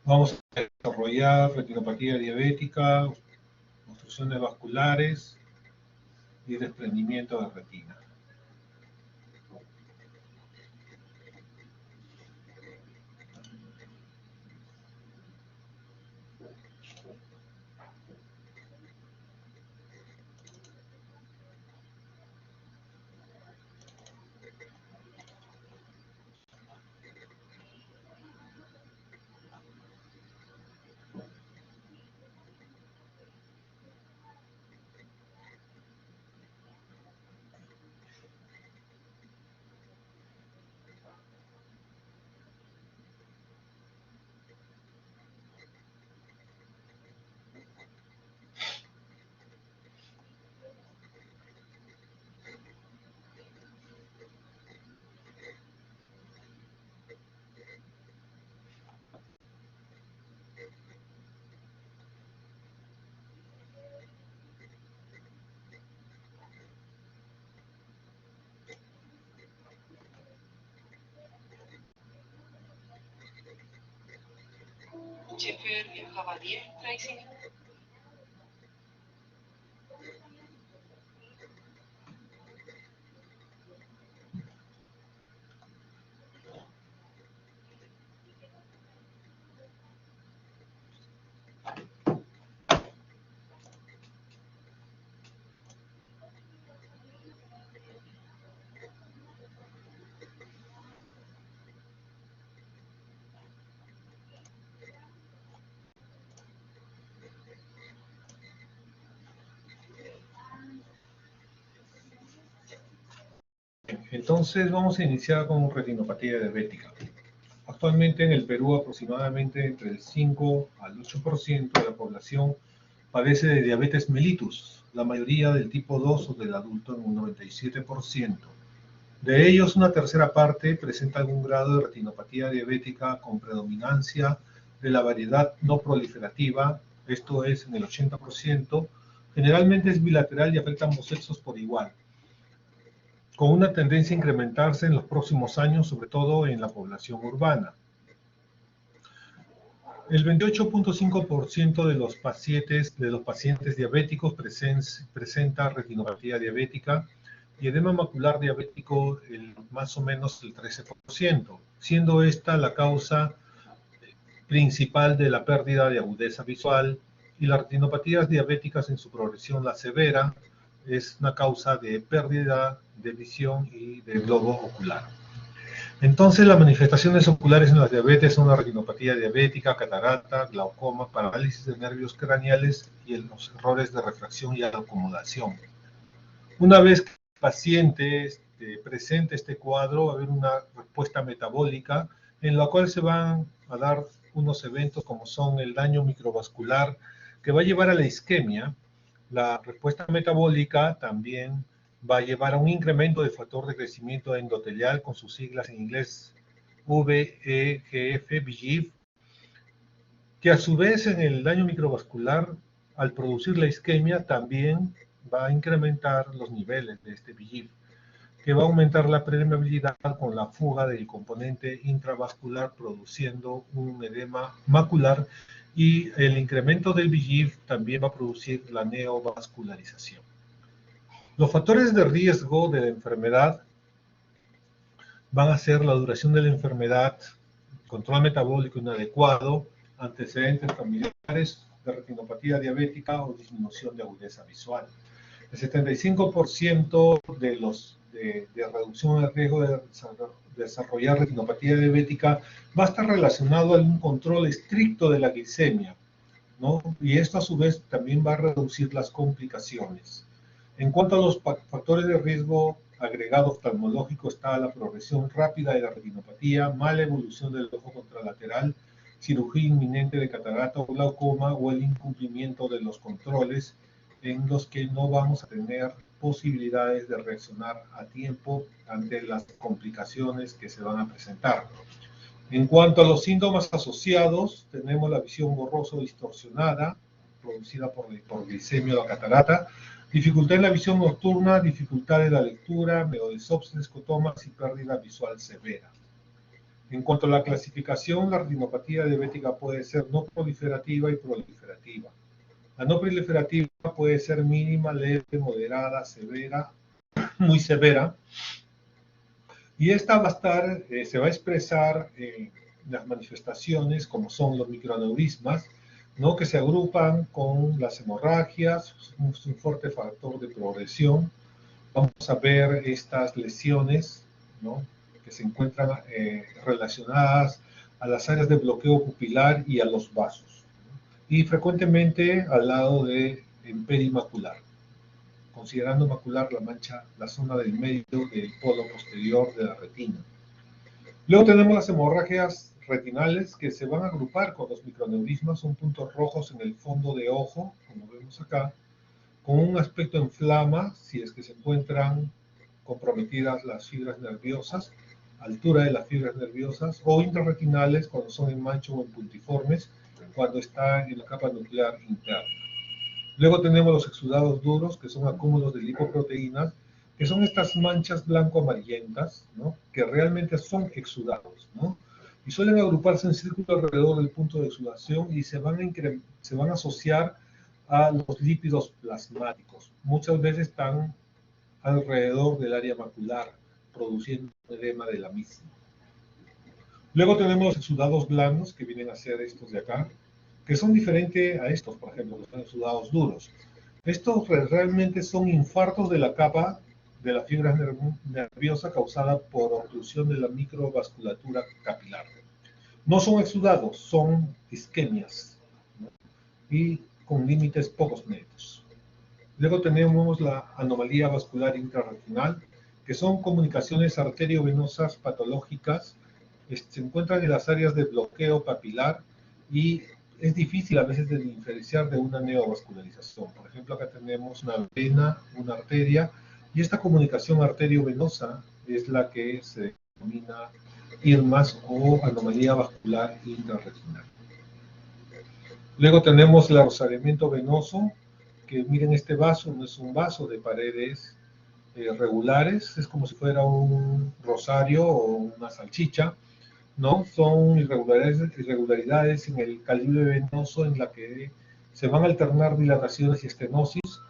Vamos a desarrollar retinopatía diabética, obstrucciones vasculares y desprendimiento de retina. Chauffeur im Cavalier, Tracy. Entonces vamos a iniciar con retinopatía diabética. Actualmente en el Perú aproximadamente entre el 5 al 8% de la población padece de diabetes mellitus, la mayoría del tipo 2 o del adulto en un 97%. De ellos, una tercera parte presenta algún grado de retinopatía diabética con predominancia de la variedad no proliferativa, esto es en el 80%, generalmente es bilateral y afecta a ambos sexos por igual, con una tendencia a incrementarse en los próximos años, sobre todo en la población urbana. El 28.5% de los pacientes diabéticos presenta retinopatía diabética y edema macular diabético más o menos el 13%, siendo esta la causa principal de la pérdida de agudeza visual, y las retinopatías diabéticas en su progresión, la severa, es una causa de pérdida de visión y de globo ocular. Entonces, las manifestaciones oculares en la diabetes son la retinopatía diabética, catarata, glaucoma, parálisis de nervios craneales y los errores de refracción y acomodación. Una vez que el paciente presente este cuadro, va a haber una respuesta metabólica en la cual se van a dar unos eventos como son el daño microvascular, que va a llevar a la isquemia. La respuesta metabólica también va a llevar a un incremento del factor de crecimiento endotelial, con sus siglas en inglés VEGF, VEGF, que a su vez en el daño microvascular, al producir la isquemia, también va a incrementar los niveles de este VEGF, que va a aumentar la permeabilidad con la fuga del componente intravascular, produciendo un edema macular, y el incremento del VEGF también va a producir la neovascularización. Los factores de riesgo de la enfermedad van a ser la duración de la enfermedad, control metabólico inadecuado, antecedentes familiares de retinopatía diabética o disminución de agudeza visual. El 75% de reducción del riesgo de desarrollar retinopatía diabética va a estar relacionado a un control estricto de la glicemia, ¿no? Y esto a su vez también va a reducir las complicaciones. En cuanto a los factores de riesgo agregado oftalmológico, está la progresión rápida de la retinopatía, mala evolución del ojo contralateral, cirugía inminente de catarata o glaucoma, o el incumplimiento de los controles, en los que no vamos a tener posibilidades de reaccionar a tiempo ante las complicaciones que se van a presentar. En cuanto a los síntomas asociados, tenemos la visión borrosa o distorsionada, producida por glicemia o catarata, dificultad en la visión nocturna, dificultad en la lectura, meodesopsis, escotomas y pérdida visual severa. En cuanto a la clasificación, la retinopatía diabética puede ser no proliferativa y proliferativa. La no proliferativa puede ser mínima, leve, moderada, severa, muy severa, y esta va a estar, se va a expresar en las manifestaciones como son los microaneurismas, ¿no? Que se agrupan con las hemorragias, un fuerte factor de progresión. Vamos a ver estas lesiones, ¿no? Que se encuentran relacionadas a las áreas de bloqueo pupilar y a los vasos, ¿no? Y frecuentemente al lado de perimacular, considerando macular la mancha, la zona del medio del polo posterior de la retina. Luego tenemos las hemorragias retinales que se van a agrupar con los microaneurismas, son puntos rojos en el fondo de ojo, como vemos acá, con un aspecto en flama si es que se encuentran comprometidas las fibras nerviosas, altura de las fibras nerviosas, o intrarretinales cuando son en mancho o en puntiformes, cuando está en la capa nuclear interna. Luego tenemos los exudados duros, que son acúmulos de lipoproteínas, que son estas manchas blanco-amarillentas, ¿no? Que realmente son exudados, ¿no? Y suelen agruparse en círculo alrededor del punto de exudación y se van a asociar a los lípidos plasmáticos. Muchas veces están alrededor del área macular, produciendo un edema de la misma. Luego tenemos los exudados blandos, que vienen a ser estos de acá, que son diferentes a estos, por ejemplo, que son exudados duros. Estos realmente son infartos de la capa de la fibra nerviosa causada por oclusión de la microvasculatura capilar. No son exudados, son isquemias, ¿no? Y con límites pocos netos. Luego tenemos la anomalía vascular intrarretinal, que son comunicaciones arteriovenosas patológicas, se encuentran en las áreas de bloqueo papilar y es difícil a veces de diferenciar de una neovascularización. Por ejemplo, acá tenemos una vena, una arteria, y esta comunicación arteriovenosa es la que se denomina IRMAS o anomalía vascular intrarretinal. Luego tenemos el rosariamiento venoso, que miren este vaso, no es un vaso de paredes regulares, es como si fuera un rosario o una salchicha, ¿no? Son irregularidades en el calibre venoso en la que se van a alternar dilataciones y estenosis,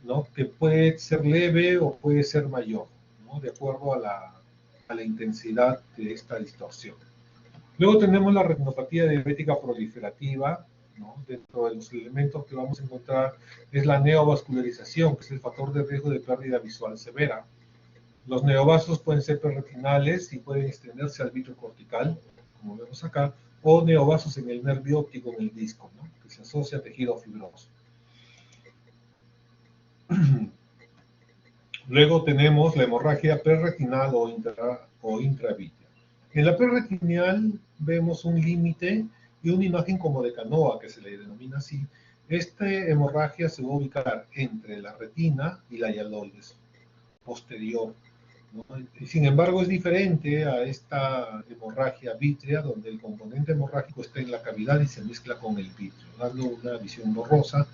¿no? Que puede ser leve o puede ser mayor, ¿no? De acuerdo a la intensidad de esta distorsión. Luego tenemos la retinopatía diabética proliferativa, ¿no? Dentro de los elementos que vamos a encontrar es la neovascularización, que es el factor de riesgo de pérdida visual severa. Los neovasos pueden ser perretinales y pueden extenderse al vitro cortical, como vemos acá, o neovasos en el nervio óptico, en el disco, ¿no? Que se asocia a tejido fibroso. Luego tenemos la hemorragia perretinal o intravítrea. En la perretinal vemos un límite y una imagen como de canoa, que se le denomina así. Esta hemorragia se va a ubicar entre la retina y la hialoides posterior, ¿no? Sin embargo, es diferente a esta hemorragia vítrea, donde el componente hemorrágico está en la cavidad y se mezcla con el vítreo, dando una visión borrosa.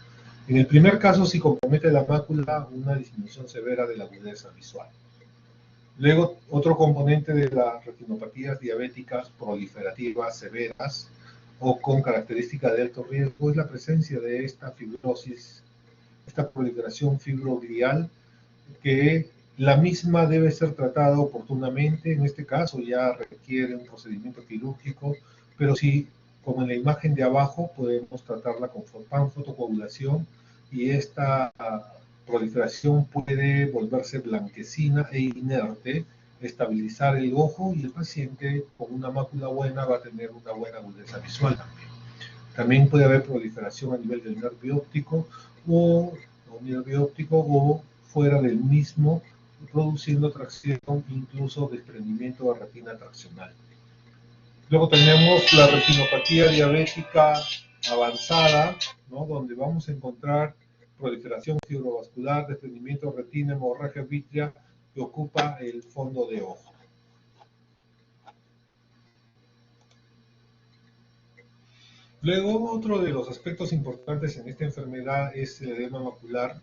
En el primer caso, si compromete la mácula, una disminución severa de la agudeza visual. Luego, otro componente de las retinopatías diabéticas proliferativas severas o con característica de alto riesgo es la presencia de esta fibrosis, esta proliferación fibroglial, que la misma debe ser tratada oportunamente. En este caso ya requiere un procedimiento quirúrgico, pero sí, como en la imagen de abajo, podemos tratarla con panfotocoagulación y esta proliferación puede volverse blanquecina e inerte, estabilizar el ojo y el paciente con una mácula buena va a tener una buena agudeza visual también. También puede haber proliferación a nivel del nervio óptico o fuera del mismo, produciendo tracción, incluso desprendimiento de retina traccional. Luego tenemos la retinopatía diabética avanzada, ¿no? Donde vamos a encontrar proliferación fibrovascular, desprendimiento de retina, hemorragia vítrea que ocupa el fondo de ojo. Luego, otro de los aspectos importantes en esta enfermedad es el edema macular,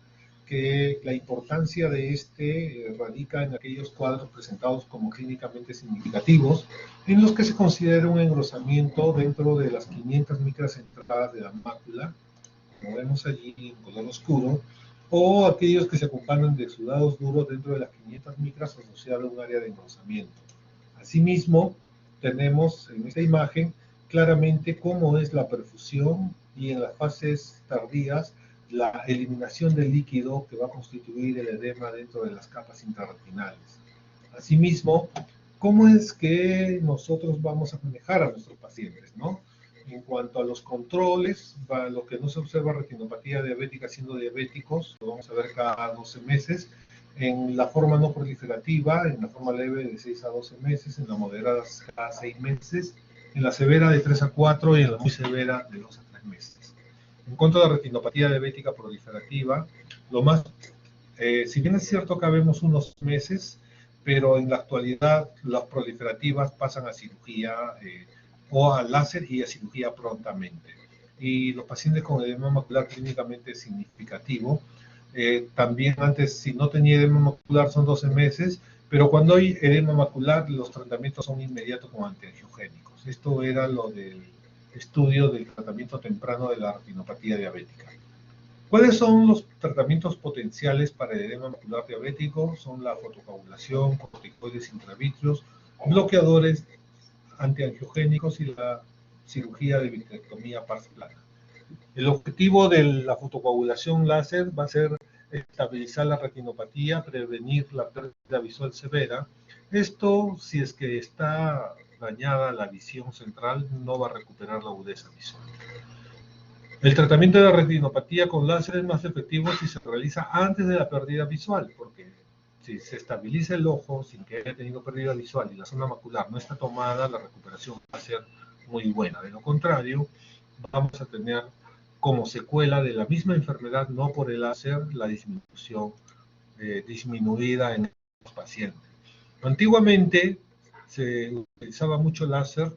que la importancia de este radica en aquellos cuadros presentados como clínicamente significativos, en los que se considera un engrosamiento dentro de las 500 micras centradas de la mácula, como vemos allí en color oscuro, o aquellos que se acompañan de exudados duros dentro de las 500 micras asociados a un área de engrosamiento. Asimismo, tenemos en esta imagen claramente cómo es la perfusión y en las fases tardías la eliminación del líquido que va a constituir el edema dentro de las capas intrarretinales. Asimismo, cómo es que nosotros vamos a manejar a nuestros pacientes, ¿no? En cuanto a los controles, lo que no se observa retinopatía diabética siendo diabéticos, lo vamos a ver cada 12 meses, en la forma no proliferativa, en la forma leve de 6 a 12 meses, en la moderada cada 6 meses, en la severa de 3 a 4 y en la muy severa de 2 a 3 meses. En cuanto a la retinopatía diabética proliferativa, si bien es cierto que vemos unos meses, pero en la actualidad las proliferativas pasan a cirugía o a láser y a cirugía prontamente. Y los pacientes con edema macular clínicamente significativo, también antes, si no tenía edema macular, son 12 meses, pero cuando hay edema macular, los tratamientos son inmediatos con antiangiogénicos. Esto era lo del estudio del tratamiento temprano de la retinopatía diabética. ¿Cuáles son los tratamientos potenciales para el edema macular diabético? Son la fotocoagulación, corticoides intravitreos, bloqueadores antiangiogénicos y la cirugía de vitrectomía parcial. El objetivo de la fotocoagulación láser va a ser estabilizar la retinopatía, prevenir la pérdida visual severa. Esto, si es que está dañada la visión central, no va a recuperar la agudeza visual. El tratamiento de la retinopatía con láser es más efectivo si se realiza antes de la pérdida visual, porque si se estabiliza el ojo sin que haya tenido pérdida visual y la zona macular no está tomada, la recuperación va a ser muy buena. De lo contrario, vamos a tener como secuela de la misma enfermedad, no por el láser, la disminución disminuida en los pacientes. Antiguamente se utilizaba mucho láser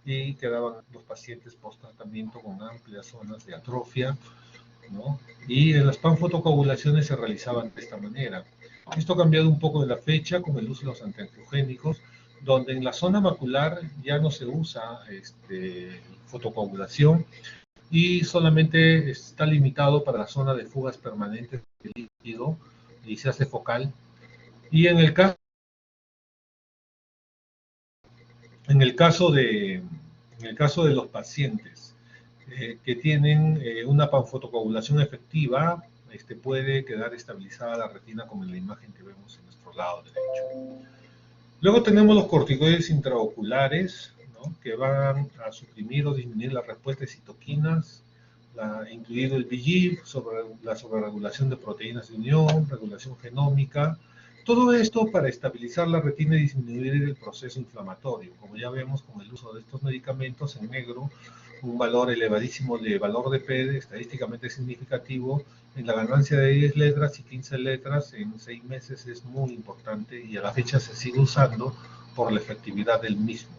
y quedaban los pacientes post-tratamiento con amplias zonas de atrofia, ¿no? Y en las panfotocoagulaciones se realizaban de esta manera. Esto ha cambiado un poco de la fecha con el uso de los antiangiogénicos, donde en la zona macular ya no se usa fotocoagulación y solamente está limitado para la zona de fugas permanentes de líquido y se hace focal. Y en el caso de los pacientes que tienen una panfotocoagulación efectiva, puede quedar estabilizada la retina como en la imagen que vemos en nuestro lado derecho. Luego tenemos los corticoides intraoculares, ¿no?, que van a suprimir o disminuir la respuesta de citoquinas, incluido el VEGF, la sobreregulación de proteínas de unión, regulación genómica. Todo esto para estabilizar la retina y disminuir el proceso inflamatorio. Como ya vemos con el uso de estos medicamentos en negro, un valor elevadísimo de valor de P estadísticamente significativo en la ganancia de 10 letras y 15 letras en 6 meses es muy importante y a la fecha se sigue usando por la efectividad del mismo.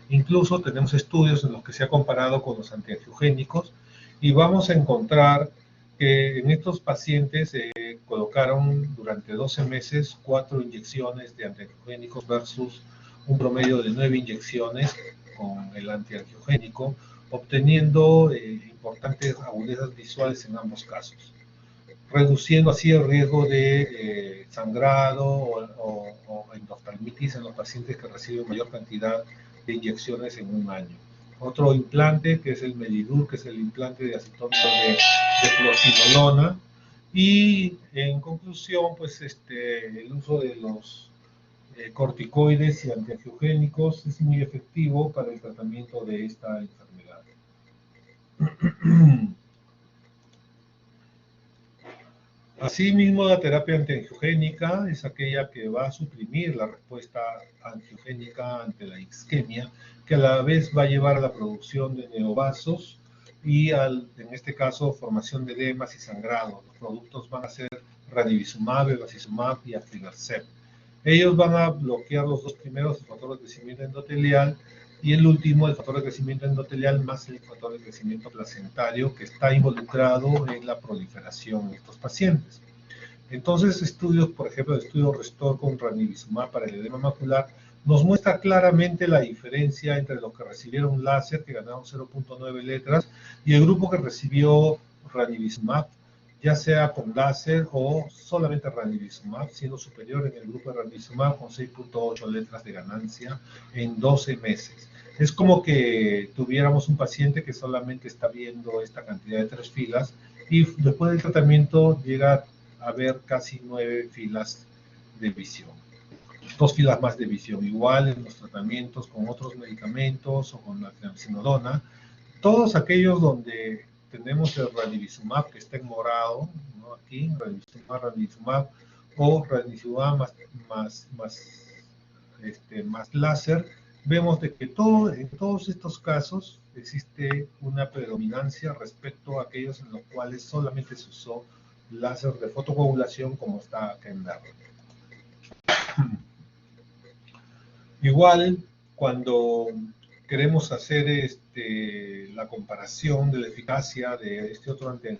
Incluso tenemos estudios en los que se ha comparado con los antiangiogénicos y vamos a encontrar que en estos pacientes colocaron durante 12 meses 4 inyecciones de antiangiogénicos versus un promedio de 9 inyecciones con el antiangiogénico, obteniendo importantes agudezas visuales en ambos casos, reduciendo así el riesgo de sangrado o endoftalmitis en los pacientes que reciben mayor cantidad de inyecciones en un año. Otro implante, que es el Medidur, que es el implante de acetónido de fluocinolona. Y en conclusión, pues el uso de los corticoides y antiangiogénicos es muy efectivo para el tratamiento de esta enfermedad. Asimismo, la terapia antiangiogénica es aquella que va a suprimir la respuesta angiogénica ante la isquemia, que a la vez va a llevar a la producción de neovasos y, en este caso, formación de edemas y sangrado. Los productos van a ser ranibizumab, bevacizumab y aflibercept. Ellos van a bloquear los dos primeros, el factor de crecimiento endotelial, y el último, el factor de crecimiento endotelial más el factor de crecimiento placentario, que está involucrado en la proliferación de estos pacientes. Entonces, estudios, por ejemplo, el estudio RESTORE con ranibizumab para el edema macular, nos muestra claramente la diferencia entre los que recibieron láser, que ganaron 0.9 letras, y el grupo que recibió ranibizumab, ya sea con láser o solamente ranibizumab, siendo superior en el grupo de ranibizumab con 6.8 letras de ganancia en 12 meses. Es como que tuviéramos un paciente que solamente está viendo esta cantidad de 3 filas y después del tratamiento llega a ver casi 9 filas de visión. 2 filas más de visión, igual en los tratamientos con otros medicamentos o con la triamcinolona. Todos aquellos donde tenemos el ranibizumab que está en morado, ¿no? Aquí, ranibizumab o ranibizumab más láser, vemos de que en todos estos casos existe una predominancia respecto a aquellos en los cuales solamente se usó láser de fotocoagulación, como está acá en verde. Igual, cuando queremos hacer la comparación de la eficacia de este otro de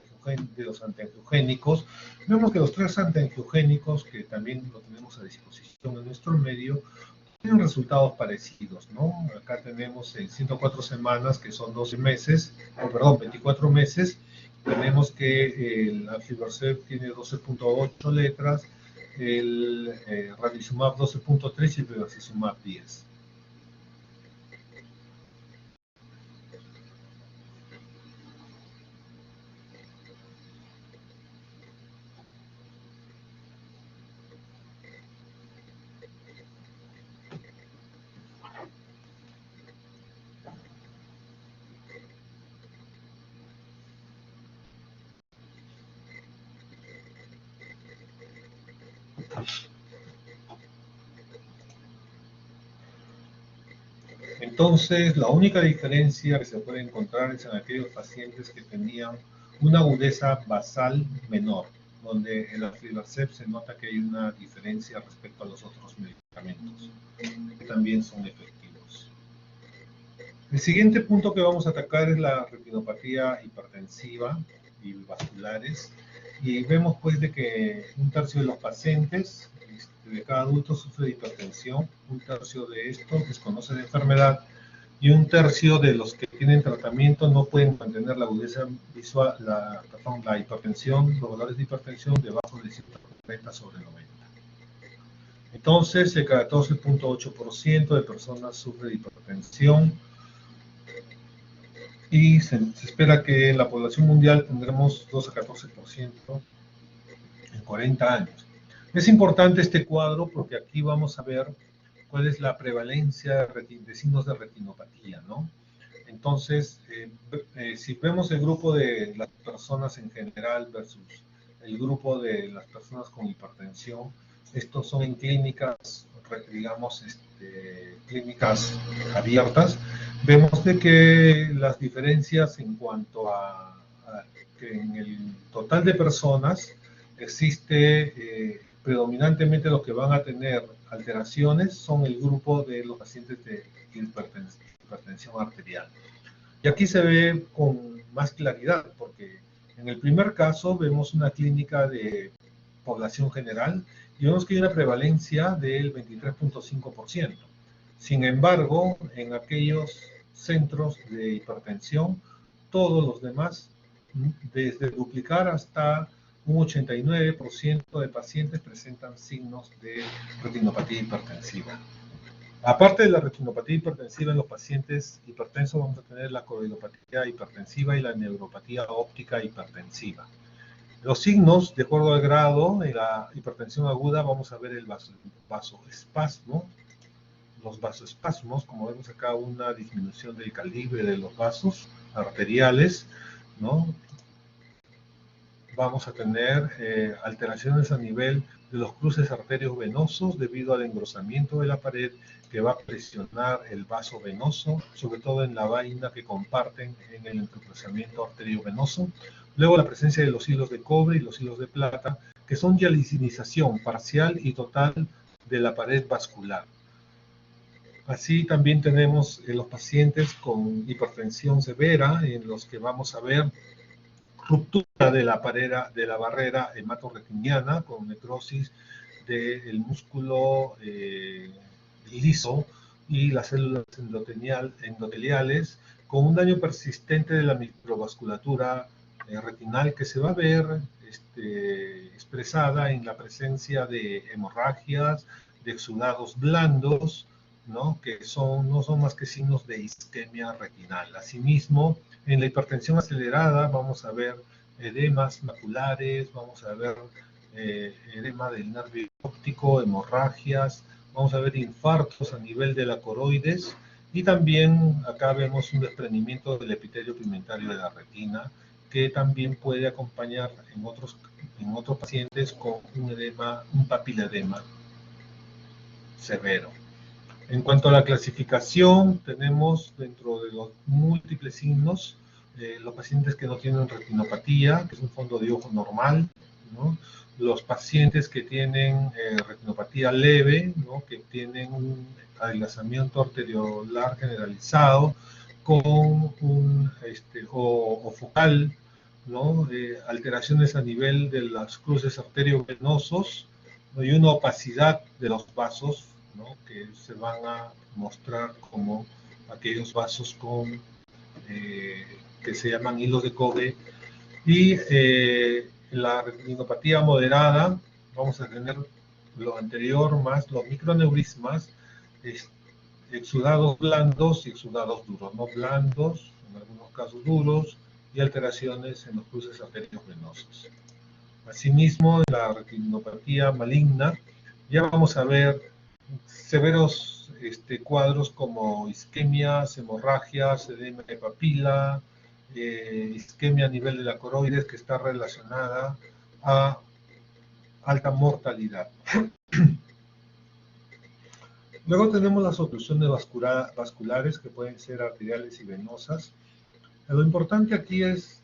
los antiangiogénicos, vemos que los 3 antiangiogénicos, que también lo tenemos a disposición en nuestro medio, tienen resultados parecidos, ¿no? Acá tenemos en 104 semanas, que son 12 meses, o perdón, 24 meses, tenemos que el aflibercept tiene 12.8 letras, el ranibizumab 12.3 y el bevacizumab 10. Entonces, la única diferencia que se puede encontrar es en aquellos pacientes que tenían una agudeza basal menor, donde en el aflibercept se nota que hay una diferencia respecto a los otros medicamentos, que también son efectivos. El siguiente punto que vamos a atacar es la retinopatía hipertensiva y vasculares, y vemos pues de que 1/3 de los pacientes de cada adulto sufre de hipertensión, 1/3 de estos desconoce la enfermedad, y 1/3 de los que tienen tratamiento no pueden mantener la agudeza visual, la hipertensión, los valores de hipertensión debajo de 130/90. Entonces, el 14.8% de personas sufre de hipertensión, y se espera que en la población mundial tendremos 2 a 14% en 40 años. Es importante este cuadro porque aquí vamos a ver cuál es la prevalencia de signos de retinopatía, ¿no? Entonces, si vemos el grupo de las personas en general versus el grupo de las personas con hipertensión, estos son en clínicas, digamos, clínicas abiertas, vemos de que las diferencias en cuanto a que en el total de personas existe predominantemente los que van a tener alteraciones son el grupo de los pacientes de hipertensión arterial. Y aquí se ve con más claridad, porque en el primer caso vemos una clínica de población general y vemos que hay una prevalencia del 23.5%. Sin embargo, en aquellos centros de hipertensión, todos los demás, desde duplicar hasta un 89% de pacientes presentan signos de retinopatía hipertensiva. Aparte de la retinopatía hipertensiva en los pacientes hipertensos, vamos a tener la coagulopatía hipertensiva y la neuropatía óptica hipertensiva. Los signos, de acuerdo al grado, en la hipertensión aguda vamos a ver el vasoespasmo, los vasoespasmos, como vemos acá, una disminución del calibre de los vasos arteriales, ¿no? Vamos a tener alteraciones a nivel de los cruces arterios venosos debido al engrosamiento de la pared que va a presionar el vaso venoso, sobre todo en la vaina que comparten en el entrecruzamiento arteriovenoso. Luego la presencia de los hilos de cobre y los hilos de plata, que son dialisinización parcial y total de la pared vascular. Así también tenemos los pacientes con hipertensión severa, en los que vamos a ver ruptura de la barrera hematorretiniana con necrosis del músculo liso y las células endoteliales, con un daño persistente de la microvasculatura retinal que se va a ver expresada en la presencia de hemorragias, de exudados blandos, ¿no? Que no son más que signos de isquemia retinal. Asimismo, en la hipertensión acelerada vamos a ver edemas maculares, vamos a ver edema del nervio óptico, hemorragias, vamos a ver infartos a nivel de la coroides y también acá vemos un desprendimiento del epitelio pigmentario de la retina que también puede acompañar en otros pacientes con un edema, un papiledema severo. En cuanto a la clasificación, tenemos dentro de los múltiples signos los pacientes que no tienen retinopatía, que es un fondo de ojo normal, ¿no? Los pacientes que tienen retinopatía leve, ¿no? Que tienen un adelgazamiento arteriolar generalizado con un o focal, ¿no? Alteraciones a nivel de las cruces arteriovenosos, ¿no? Y una opacidad de los vasos, ¿no? Que se van a mostrar como aquellos vasos con que se llaman hilos de cobre. Y la retinopatía moderada, vamos a tener lo anterior más los microneurismas, exudados blandos y exudados duros, no blandos, en algunos casos duros, y alteraciones en los cruces arteriovenosos. Asimismo, en la retinopatía maligna, ya vamos a ver severos cuadros como isquemias, hemorragias, edema de papila, isquemia a nivel de la coroides que está relacionada a alta mortalidad. Luego tenemos las oclusiones vasculares que pueden ser arteriales y venosas. Lo importante aquí es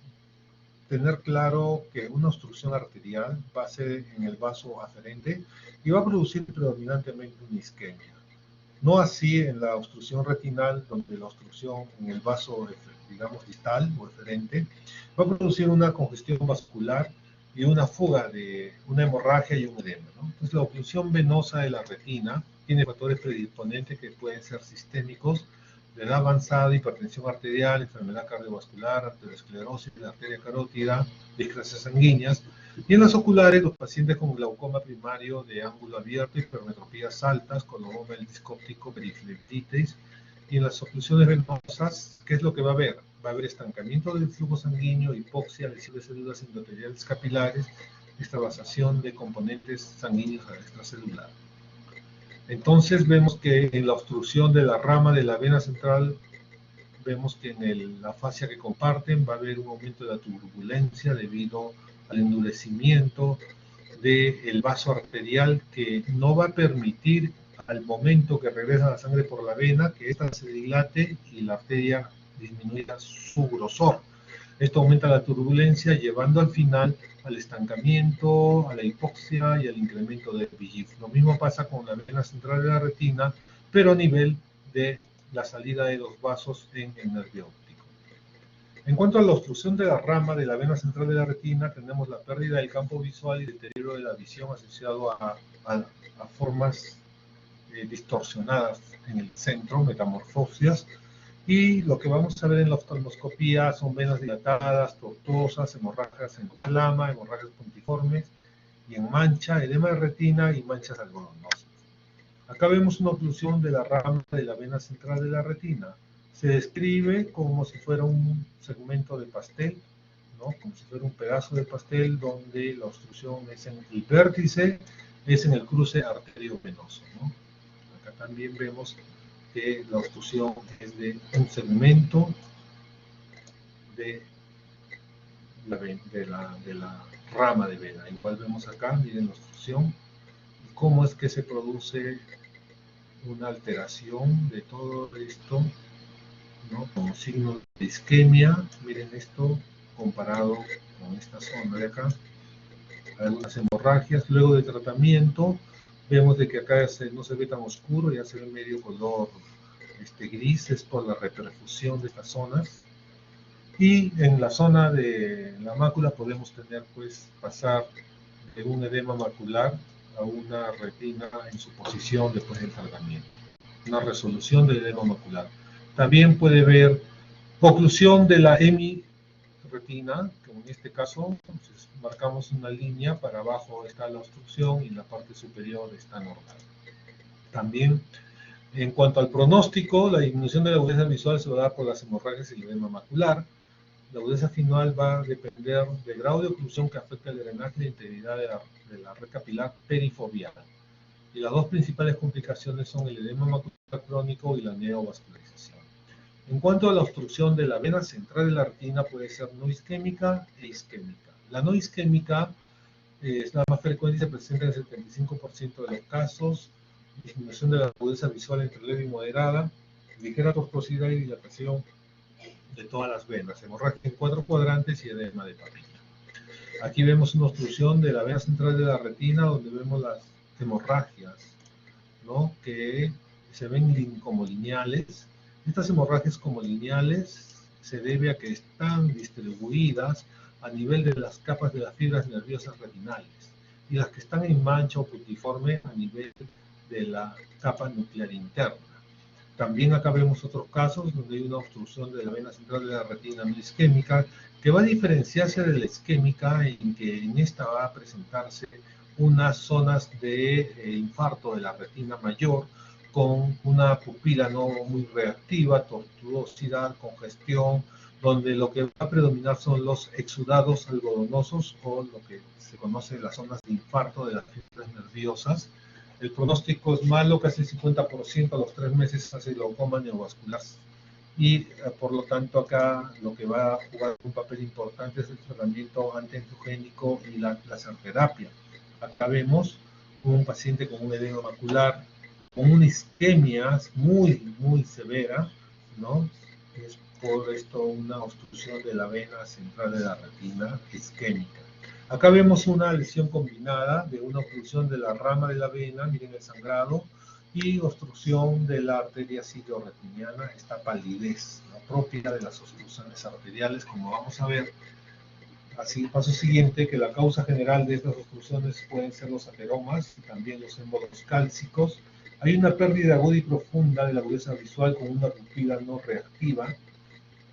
tener claro que una obstrucción arterial va a ser en el vaso aferente y va a producir predominantemente una isquemia. No así en la obstrucción retinal, donde la obstrucción en el vaso, digamos, distal o eferente, va a producir una congestión vascular y una fuga de una hemorragia y un edema, ¿no? Entonces, la oclusión venosa de la retina tiene factores predisponentes que pueden ser sistémicos, de edad avanzada, hipertensión arterial, enfermedad cardiovascular, arteriosclerosis, la arteria carótida, discrasias sanguíneas. Y en las oculares, los pacientes con glaucoma primario de ángulo abierto, hipermetropías altas, coloboma del disco óptico, periflectitis. Y en las oclusiones venosas, ¿qué es lo que va a haber? Va a haber estancamiento del flujo sanguíneo, hipoxia, lesión de células endoteliales capilares, extravasación de componentes sanguíneos extracelular. Entonces vemos que en la obstrucción de la rama de la vena central, vemos que en la fascia que comparten va a haber un aumento de la turbulencia debido al endurecimiento del vaso arterial que no va a permitir al momento que regresa la sangre por la vena que ésta se dilate y la arteria disminuya su grosor. Esto aumenta la turbulencia llevando al final al estancamiento, a la hipoxia y al incremento del VEGF. Lo mismo pasa con la vena central de la retina, pero a nivel de la salida de los vasos en el nervio óptico. En cuanto a la obstrucción de la rama de la vena central de la retina, tenemos la pérdida del campo visual y deterioro de la visión asociado a formas distorsionadas en el centro, metamorfosias. Y lo que vamos a ver en la oftalmoscopía son venas dilatadas, tortuosas, hemorragias en flama, hemorragias puntiformes y en mancha, edema de retina y manchas algodonosas. Acá vemos una oclusión de la rama de la vena central de la retina. Se describe como si fuera un segmento de pastel, ¿no? Como si fuera un pedazo de pastel donde la obstrucción es en el vértice, es en el cruce arteriovenoso, ¿no? Acá también vemos que la obstrucción es de un segmento de la rama de vena. Igual vemos acá, miren la obstrucción, y cómo es que se produce una alteración de todo esto, ¿no? Como signo de isquemia. Miren esto comparado con esta zona de acá. Algunas hemorragias. Luego de tratamiento, vemos de que acá no se ve tan oscuro, ya se ve medio color gris, es por la reperfusión de estas zonas. Y en la zona de la mácula podemos tener, pues, pasar de un edema macular a una retina en su posición después del tratamiento. Una resolución del edema macular. También puede haber oclusión de la hemiretina, que en este caso entonces, marcamos una línea, para abajo está la obstrucción y en la parte superior está normal. También, en cuanto al pronóstico, la disminución de la agudeza visual se va a dar por las hemorragias y el edema macular. La agudeza final va a depender del grado de oclusión que afecta el drenaje y la integridad de la red capilar perifoveal. Y las dos principales complicaciones son el edema macular crónico y la neovascularización. En cuanto a la obstrucción de la vena central de la retina, puede ser no isquémica e isquémica. La no isquémica es la más frecuente y se presenta en el 75% de los casos. Disminución de la agudeza visual entre leve y moderada, ligera tortuosidad y dilatación de todas las venas, hemorragia en 4 cuadrantes y edema de papilla. Aquí vemos una obstrucción de la vena central de la retina, donde vemos las hemorragias, ¿no?, que se ven como lineales. Estas hemorragias como lineales se debe a que están distribuidas a nivel de las capas de las fibras nerviosas retinales, y las que están en mancha o putiforme a nivel de la capa nuclear interna. También acá vemos otros casos donde hay una obstrucción de la vena central de la retina no isquémica, que va a diferenciarse de la isquémica en que en esta va a presentarse unas zonas de infarto de la retina mayor, con una pupila no muy reactiva, tortuosidad, congestión, donde lo que va a predominar son los exudados algodonosos, o lo que se conoce las zonas de infarto de las fibras nerviosas. El pronóstico es malo, casi el 50% a los 3 meses hace glaucoma neovascular. Y por lo tanto acá lo que va a jugar un papel importante es el tratamiento antiangiogénico y la laserterapia. Acá vemos un paciente con un edema macular, con una isquemia muy severa, ¿no? Es por esto una obstrucción de la vena central de la retina isquémica. Acá vemos una lesión combinada de una obstrucción de la rama de la vena, miren el sangrado, y obstrucción de la arteria ciliorretiniana, esta palidez, ¿no?, propia de las obstrucciones arteriales, como vamos a ver. Así, paso siguiente, que la causa general de estas obstrucciones pueden ser los ateromas y también los émbolos cálcicos. Hay una pérdida aguda y profunda de la agudeza visual con una pupila no reactiva.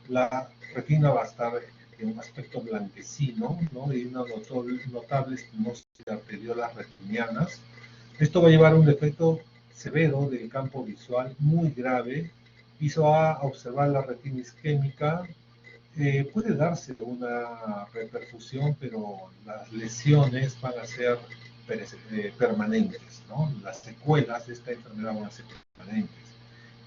La retina va a estar en un aspecto blanquecino, ¿no?, y una notable estenosis de arteriolas retinianas. Esto va a llevar a un defecto severo del campo visual muy grave, y se va a observar la retina isquémica. Puede darse una reperfusión, pero las lesiones van a ser permanentes, ¿no? Las secuelas de esta enfermedad van a ser permanentes.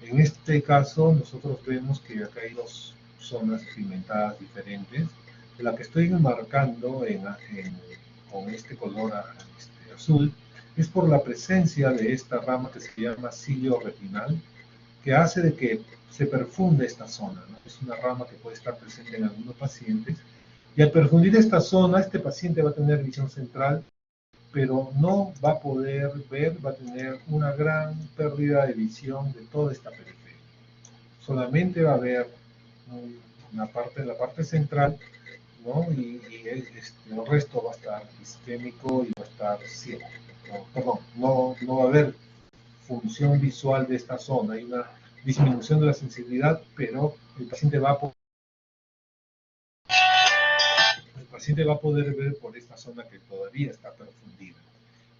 En este caso, nosotros vemos que acá hay dos zonas pigmentadas diferentes. La que estoy marcando con este color azul es por la presencia de esta rama que se llama cilio retinal, que hace de que se perfunde esta zona, ¿no? Es una rama que puede estar presente en algunos pacientes, y al perfundir esta zona, este paciente va a tener visión central, pero no va a poder ver, va a tener una gran pérdida de visión de toda esta periferia. Solamente va a haber una parte, la parte central, ¿no? Y el resto va a estar isquémico y va a estar ciego. No, perdón, no va a haber función visual de esta zona. Hay una disminución de la sensibilidad, pero el paciente va a poder ver por esta zona que todavía está perfundida.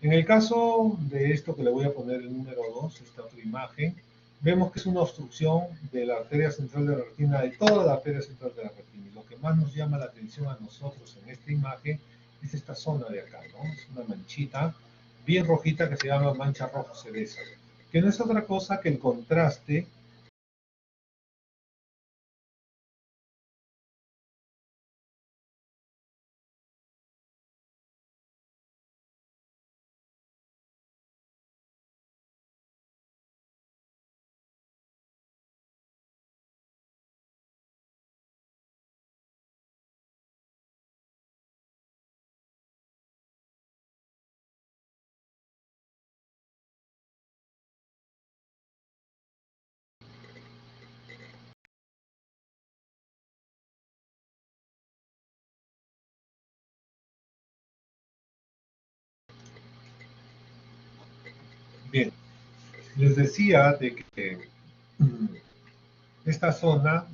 En el caso de esto que le voy a poner el número 2, esta otra imagen, vemos que es una obstrucción de la arteria central de la retina, de toda la arteria central de la retina. Y lo que más nos llama la atención a nosotros en esta imagen es esta zona de acá, ¿no? Es una manchita bien rojita que se llama mancha roja cereza, que no es otra cosa que el contraste Bien, les decía de que esta zona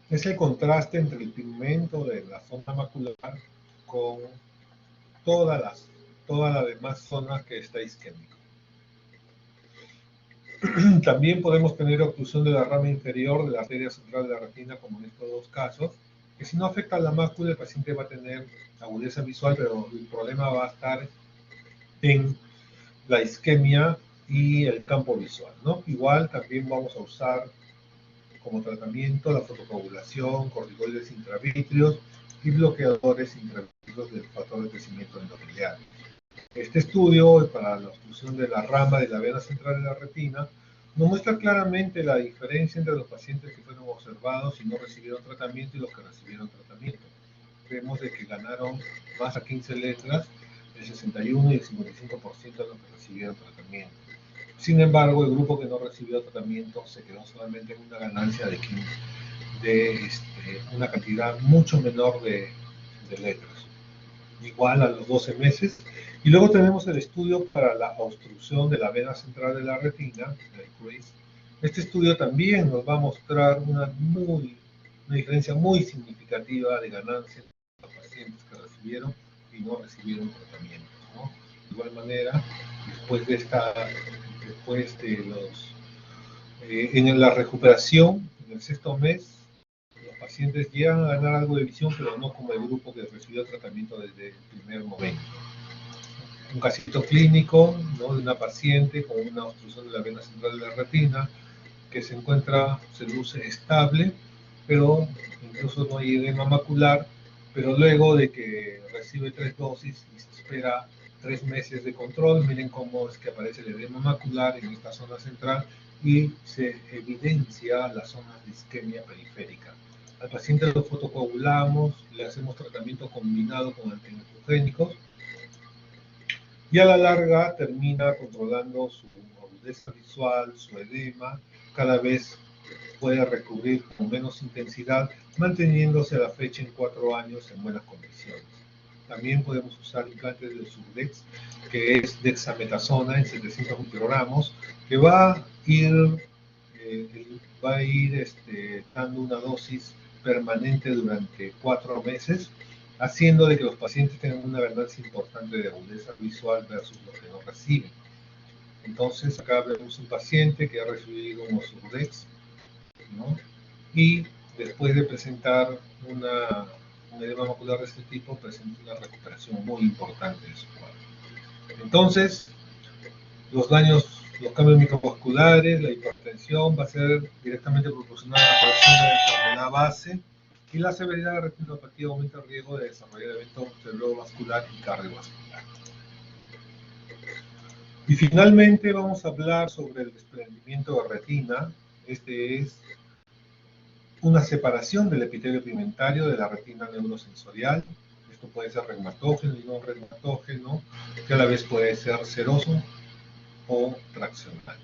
es el contraste entre el pigmento de la zona macular con toda la demás zona que está isquémica. También podemos tener oclusión de la rama inferior de la arteria central de la retina, como en estos dos casos, que si no afecta a la mácula, el paciente va a tener agudeza visual, pero el problema va a estar en la isquemia y el campo visual, ¿no? Igual también vamos a usar como tratamiento la fotocoagulación, corticoides intravítreos y bloqueadores intravítreos del factor de crecimiento endotelial. Este estudio para la obstrucción de la rama de la vena central de la retina nos muestra claramente la diferencia entre los pacientes que fueron observados y no recibieron tratamiento y los que recibieron tratamiento. Vemos de que ganaron más a 15 letras, el 61 y el 55% de los que recibieron tratamiento. Sin embargo, el grupo que no recibió tratamiento se quedó solamente en una ganancia de una cantidad mucho menor de letras, igual a los 12 meses. Y luego tenemos el estudio para la obstrucción de la vena central de la retina, el CRIS. Este estudio también nos va a mostrar una diferencia muy significativa de ganancia entre los pacientes que recibieron y no recibieron tratamiento, ¿no? De igual manera, después de en la recuperación, en el sexto mes, los pacientes llegan a ganar algo de visión, pero no como el grupo que recibió tratamiento desde el primer momento. Un casito clínico, ¿no?, de una paciente con una obstrucción de la vena central de la retina que se luce estable, pero incluso no hay edema macular, pero luego de que recibe 3 dosis y se espera 3 meses de control, miren cómo es que aparece el edema macular en esta zona central y se evidencia las zonas de isquemia periférica. Al paciente lo fotocoagulamos, le hacemos tratamiento combinado con antineutrógenicos y a la larga termina controlando su agudeza visual, su edema, cada vez puede recurrir con menos intensidad, manteniéndose a la fecha en 4 años en buenas condiciones. También podemos usar implantes de Surdex, que es dexametasona en 700 microgramos, que va a ir dando una dosis permanente durante 4 meses, haciendo de que los pacientes tengan una ganancia importante de agudeza visual versus los que no reciben. Entonces, acá vemos un paciente que ha recibido unos Surdex, ¿no?, y después de presentar un edema macular de este tipo, presenta una recuperación muy importante de su cuadro. Entonces, los cambios microvasculares, la hipertensión va a ser directamente proporcional a la aparición de la enfermedad base, y la severidad de la retinopatía aumenta el riesgo de desarrollar eventos cerebrovascular y cardiovascular. Y finalmente vamos a hablar sobre el desprendimiento de retina. Este es una separación del epitelio pigmentario de la retina neurosensorial. Esto puede ser reumatógeno y no reumatógeno, que a la vez puede ser seroso o traccional.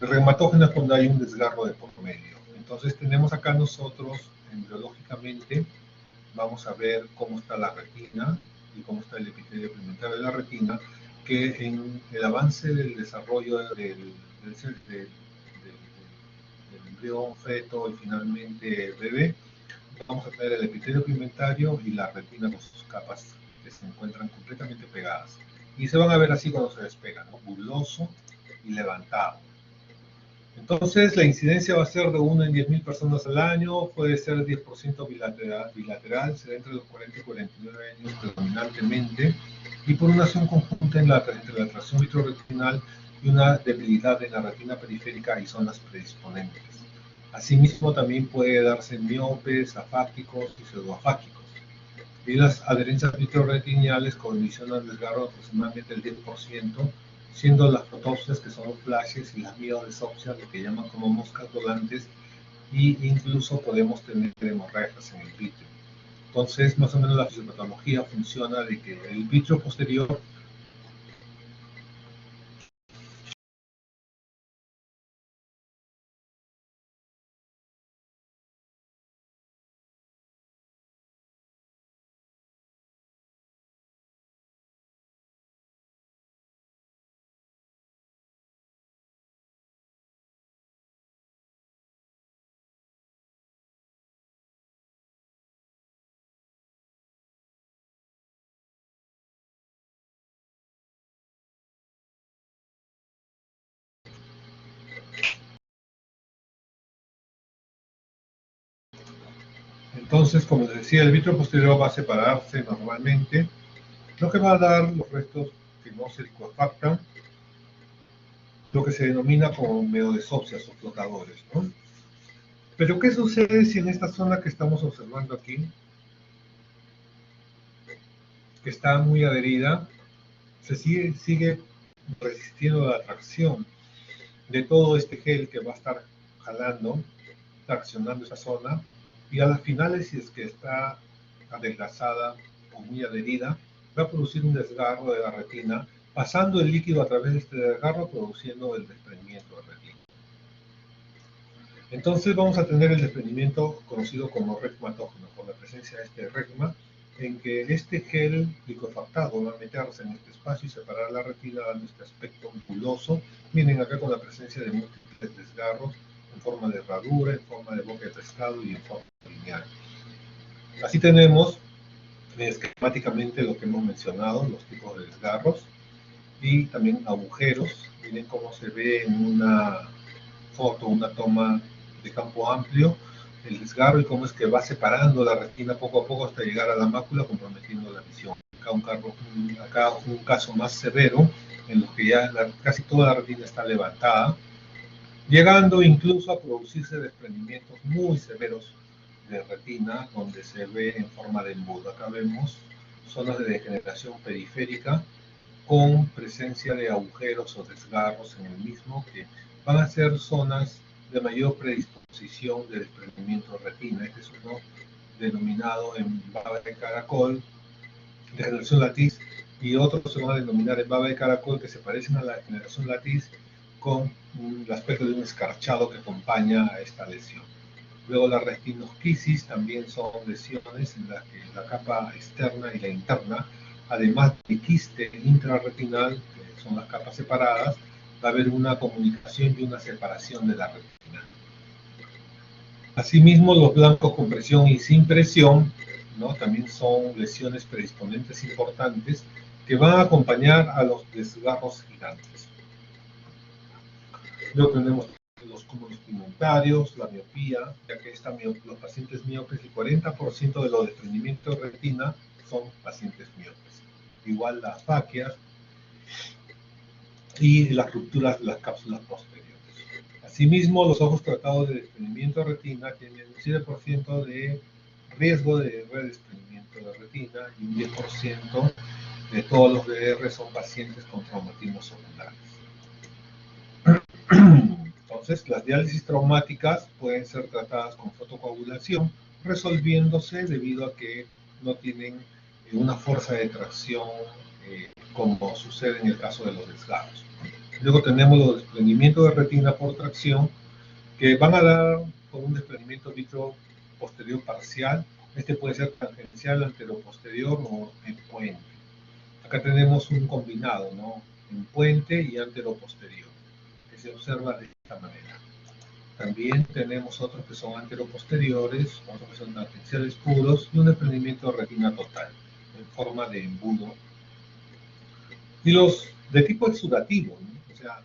El reumatógeno es cuando hay un desgarro de por medio. Entonces tenemos acá nosotros, embriológicamente, vamos a ver cómo está la retina y cómo está el epitelio pigmentario de la retina, que en el avance del desarrollo del embrión, feto y finalmente el bebé, vamos a tener el epitelio pigmentario y la retina con sus capas que se encuentran completamente pegadas. Y se van a ver así cuando se despegan, ¿no?, buloso y levantado. Entonces, la incidencia va a ser de 1 en 10.000 personas al año, puede ser 10% bilateral, será entre los 40 y 49 años predominantemente, y por una acción conjunta entre la tracción vitroretinal y una debilidad en la retina periférica y zonas predisponentes. Asimismo, también puede darse en miopes, afácticos y pseudoafácticos. Y las adherencias vitroretiniales condicionan el desgarro aproximadamente el 10%, siendo las fotopsias, que son flashes, y las miodesopsias, lo que llaman como moscas volantes, y incluso podemos tener hemorragias en el vitrio. Entonces, más o menos la fisiopatología funciona de que el vitrio posterior Entonces, como les decía, el vítreo posterior va a separarse normalmente, lo que va a dar los restos que no se licuefactan, lo que se denomina como meodesopsias o flotadores, ¿no? Pero, ¿qué sucede si en esta zona que estamos observando aquí, que está muy adherida, se sigue resistiendo la tracción de todo este gel que va a estar jalando, traccionando esa zona, y a las finales, si es que está adelgazada o muy adherida, va a producir un desgarro de la retina, pasando el líquido a través de este desgarro, produciendo el desprendimiento de retina. Entonces vamos a tener el desprendimiento conocido como regmatógeno, por la presencia de este regma, en que este gel licuefactado va a meterse en este espacio y separar la retina, dando este aspecto anguloso. Miren acá con la presencia de múltiples desgarros en forma de herradura, en forma de boca de pescado y en forma lineal. Así tenemos esquemáticamente lo que hemos mencionado, los tipos de desgarros y también agujeros. Miren cómo se ve en una foto, una toma de campo amplio, el desgarro y cómo es que va separando la retina poco a poco hasta llegar a la mácula, comprometiendo la visión. Acá un caso más severo, en los que ya casi toda la retina está levantada, llegando incluso a producirse desprendimientos muy severos de retina, donde se ve en forma de embudo. Acá vemos zonas de degeneración periférica con presencia de agujeros o desgarros en el mismo, que van a ser zonas de mayor predisposición de desprendimiento de retina. Este es uno denominado en baba de caracol, degeneración latiz, y otros se van a denominar en baba de caracol, que se parecen a la degeneración latiz, con el aspecto de un escarchado que acompaña a esta lesión. Luego la retinosquisis también son lesiones en las que la capa externa y la interna, además de quiste intrarretinal, que son las capas separadas, va a haber una comunicación y una separación de la retina. Asimismo, los blancos con presión y sin presión, ¿no? También son lesiones predisponentes importantes que van a acompañar a los desgarros gigantes. Luego tenemos los cúmulos pigmentarios, la miopía, ya que los pacientes miopes, el 40% de los desprendimientos de retina son pacientes miopes. Igual las faquias y las rupturas de las cápsulas posteriores. Asimismo, los ojos tratados de desprendimiento de retina tienen un 7% de riesgo de redesprendimiento de retina y un 10% de todos los DR son pacientes con traumatismos oculares. Entonces, las diálisis traumáticas pueden ser tratadas con fotocoagulación, resolviéndose debido a que no tienen una fuerza de tracción como sucede en el caso de los desgarros. Luego tenemos los desprendimientos de retina por tracción, que van a dar con un desprendimiento vitro posterior parcial. Este puede ser tangencial, anteroposterior o en puente. Acá tenemos un combinado, ¿no? En puente y anteroposterior, que se observa de esta manera. También tenemos otros que son anteroposteriores, otros que son tangenciales puros y un desprendimiento de retina total, en forma de embudo. Y los de tipo exudativo, ¿no? O sea,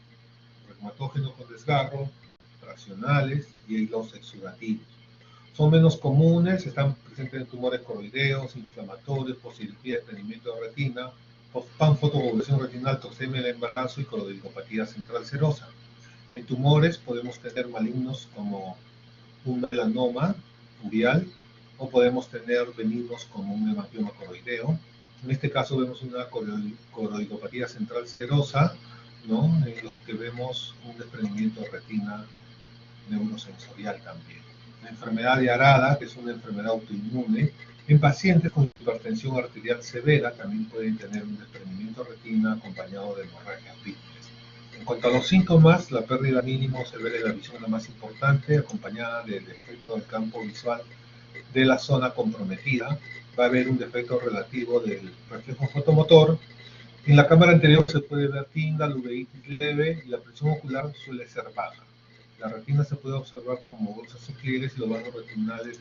regmatógenos con desgarro, traccionales y los exudativos. Son menos comunes, están presentes en tumores coroideos, inflamatorios, poscirugía, desprendimiento de retina, panfotocoagulación retinal, toxemia del embarazo y coroidopatía central serosa. En tumores podemos tener malignos como un melanoma urial o podemos tener benignos como un hemangioma coroideo. En este caso vemos una coroidopatía central serosa, ¿no? En lo que vemos un desprendimiento de retina neurosensorial también. La enfermedad de Arada, que es una enfermedad autoinmune, en pacientes con hipertensión arterial severa también pueden tener un desprendimiento de retina acompañado de hemorragias vítreas. En cuanto a los síntomas, la pérdida mínima o severa de la visión es la más importante, acompañada del defecto del campo visual de la zona comprometida. Va a haber un defecto relativo del reflejo fotomotor. En la cámara anterior se puede ver tinta, uveitis leve y la presión ocular suele ser baja. La retina se puede observar como bolsas o pliegues y los vasos retinales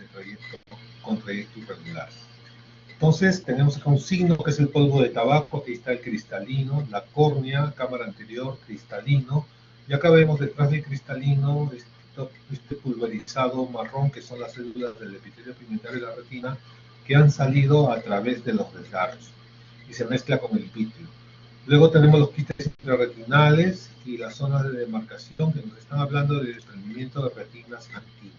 con trayecto irregular. Entonces tenemos acá un signo que es el polvo de tabaco, aquí está el cristalino, la córnea, cámara anterior, cristalino, y acá vemos detrás del cristalino este pulverizado marrón que son las células del epitelio pigmentario de la retina que han salido a través de los desgarros y se mezcla con el vítreo. Luego tenemos los quistes intrarretinales y las zonas de demarcación que nos están hablando de desprendimiento de retinas antiguos.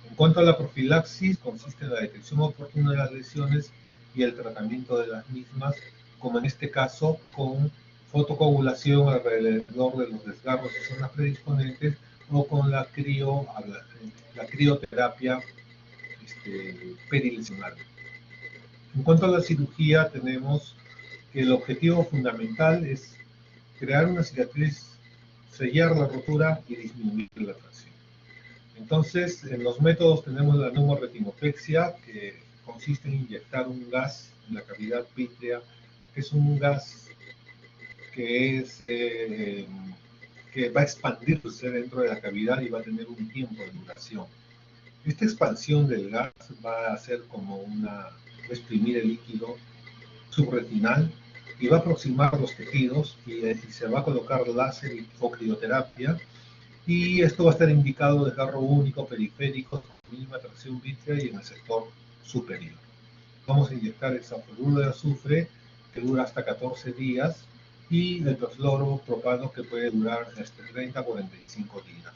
En cuanto a la profilaxis, consiste en la detección oportuna de las lesiones y el tratamiento de las mismas, como en este caso con fotocoagulación alrededor de los desgarros de zonas predisponentes o con la crioterapia perilesional. En cuanto a la cirugía, tenemos que el objetivo fundamental es crear una cicatriz, sellar la rotura y disminuir la tracción. Entonces, en los métodos tenemos la neumoretinopexia, que consiste en inyectar un gas en la cavidad vítrea, que es un gas que va a expandirse dentro de la cavidad y va a tener un tiempo de duración. Esta expansión del gas va a hacer como exprimir el líquido subretinal y va a aproximar los tejidos y se va a colocar láser o crioterapia, y esto va a estar indicado de desgarro único periférico con mínima tracción vítrea y en el sector superior. Vamos a inyectar hexafluoruro de azufre que dura hasta 14 días y el perfluoropropano que puede durar hasta 30 a 45 días.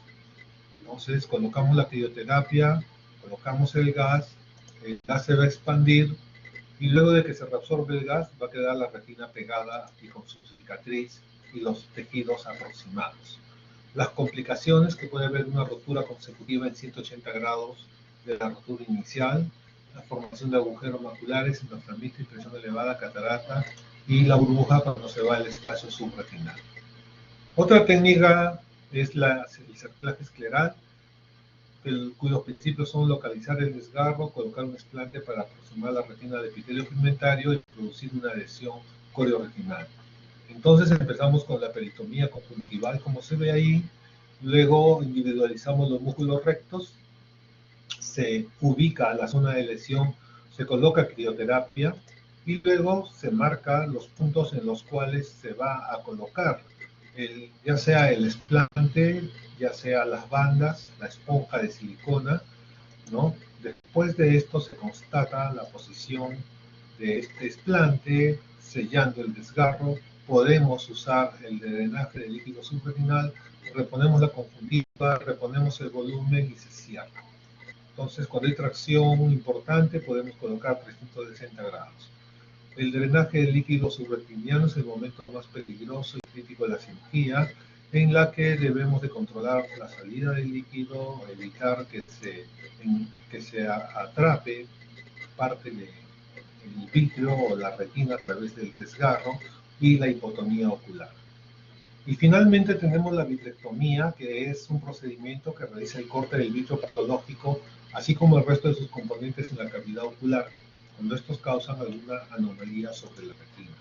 Entonces colocamos la crioterapia, colocamos el gas se va a expandir y luego de que se reabsorbe el gas va a quedar la retina pegada y con su cicatriz y los tejidos aproximados. Las complicaciones que puede haber una rotura consecutiva en 180 grados de la rotura inicial, la formación de agujeros maculares, endoftalmitis, presión elevada, catarata y la burbuja cuando se va al espacio subretinal. Otra técnica es el cerclaje escleral, cuyos principios son localizar el desgarro, colocar un explante para aproximar la retina del epitelio pigmentario y producir una lesión corioretinal. Entonces empezamos con la peritomía conjuntival, como se ve ahí, luego individualizamos los músculos rectos, se ubica la zona de lesión, se coloca crioterapia y luego se marca los puntos en los cuales se va a colocar ya sea el explante, ya sea las bandas, la esponja de silicona, ¿no? Después de esto se constata la posición de este explante, sellando el desgarro. Podemos usar el drenaje de líquido subretinal, reponemos la conjuntiva, reponemos el volumen y se cierra. Entonces, cuando hay tracción importante, podemos colocar 360 grados. El drenaje de líquido subretiniano es el momento más peligroso y crítico de la cirugía, en la que debemos de controlar la salida del líquido, evitar que se atrape parte del vítreo o la retina a través del desgarro y la hipotonía ocular. Y finalmente tenemos la vitrectomía, que es un procedimiento que realiza el corte del vítreo patológico, así como el resto de sus componentes en la cavidad ocular, cuando estos causan alguna anomalía sobre la retina.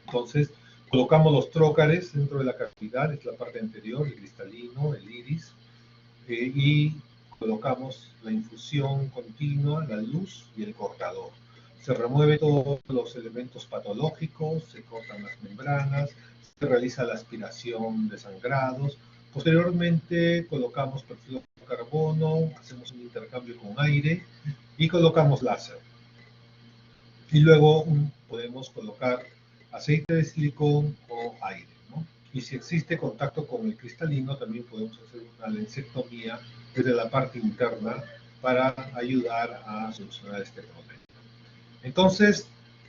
Entonces, colocamos los trócares dentro de la cavidad, es la parte anterior, el cristalino, el iris, y colocamos la infusión continua, la luz y el cortador. Se remueve todos los elementos patológicos, se cortan las membranas, se realiza la aspiración de sangrados. Posteriormente colocamos perfil de carbono, hacemos un intercambio con aire y colocamos láser. Y luego podemos colocar aceite de silicón o aire, ¿no? Y si existe contacto con el cristalino, también podemos hacer una lensectomía desde la parte interna para ayudar a solucionar este problema. Entonces,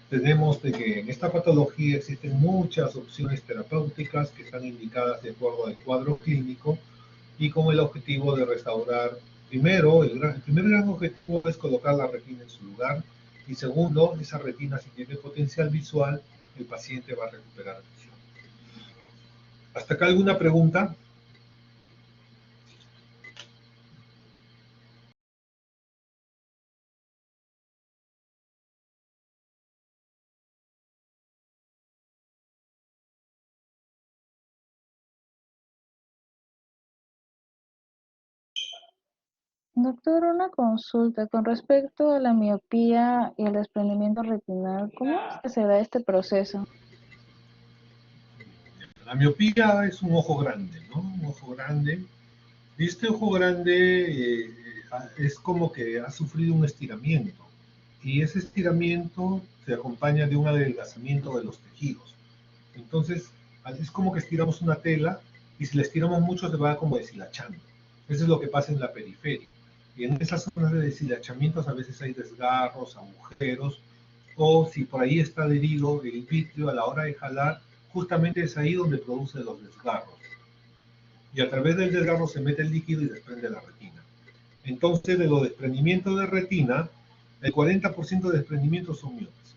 tenemos de que en esta patología existen muchas opciones terapéuticas que están indicadas de acuerdo al cuadro clínico y con el objetivo de restaurar, primero, el primer gran objetivo es colocar la retina en su lugar, y segundo, esa retina, si tiene potencial visual, el paciente va a recuperar visión. ¿Hasta acá alguna pregunta? Doctor, una consulta con respecto a la miopía y el desprendimiento retinal. ¿Cómo es que se da este proceso? La miopía es un ojo grande, ¿no? ojo grande. Y este ojo grande es como que ha sufrido un estiramiento. Y ese estiramiento se acompaña de un adelgazamiento de los tejidos. Entonces, es como que estiramos una tela y si la estiramos mucho se va como deshilachando. Eso es lo que pasa en la periferia. Y en esas zonas de deshilachamientos a veces hay desgarros, agujeros, o si por ahí está adherido el vitrio a la hora de jalar, justamente es ahí donde produce los desgarros. Y a través del desgarro se mete el líquido y desprende la retina. Entonces, de los desprendimientos de retina, el 40% de desprendimientos son miopes.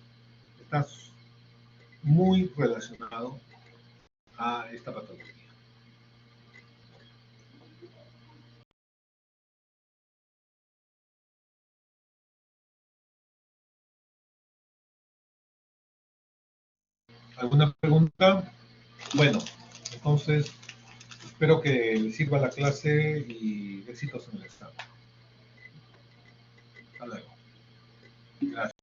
Está muy relacionado a esta patología. ¿Alguna pregunta? Bueno, entonces espero que les sirva la clase y éxitos en el examen. Hasta luego. Gracias.